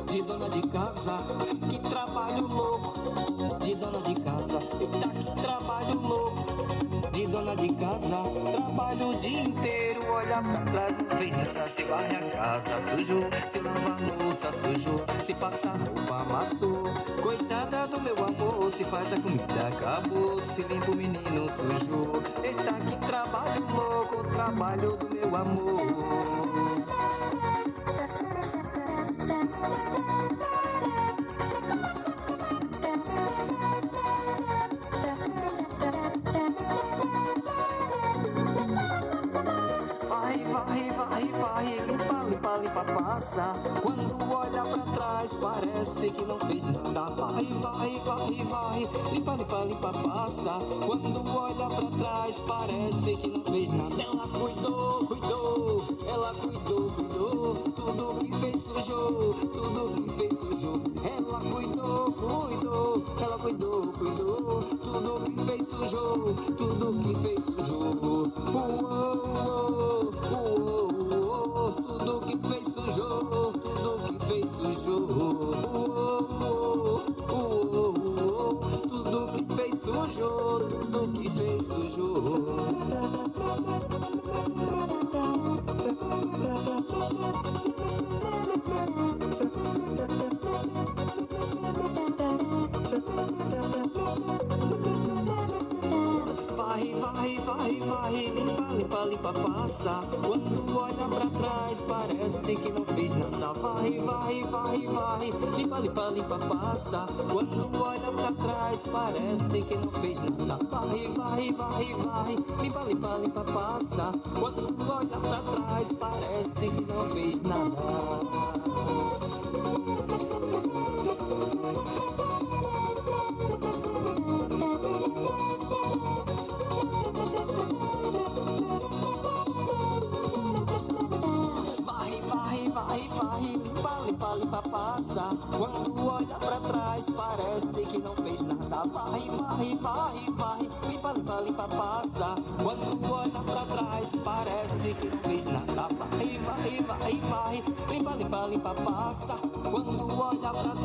De dona de casa, que trabalho louco, de dona de casa, eita que trabalho louco, de dona de casa, trabalho o dia inteiro, olha pra trás, não vê nada, se varre a casa, sujou, se lava a louça, sujou, se passa a roupa, amassou, coitada do meu amor, se faz a comida, acabou, se limpa o menino, sujou, eita que trabalho louco, trabalho do meu amor. Varre, limpa, limpa, limpa, passa. Quando olha pra trás parece que não fez nada. Varre, limpa, limpa, limpa, passa. Quando olha pra trás parece que não fez nada. Ela cuidou, ela cuidou, tudo que fez sujou, tudo que fez sujou. Ela cuidou, ela cuidou, tudo que fez sujou, tudo que fez sujou. Tudo que fez sujou, tudo que fez sujou. Tudo que fez sujou, tudo que fez sujou. Varre, limpa, limpa, passa. Quando olha pra trás parece que não fez nada. Varre, limpa, limpa, limpa, passa. Quando olha pra trás parece que não fez nada. Varre, limpa, limpa, limpa, passa. Quando olha pra trás parece que não fez nada. Passa. Quando olha pra trás parece que não fez nada. Varre, limpa, limpa, limpa, passa. Quando olha pra trás parece que não fez nada. Varre, limpa, limpa, limpa, passa. Quando olha pra trás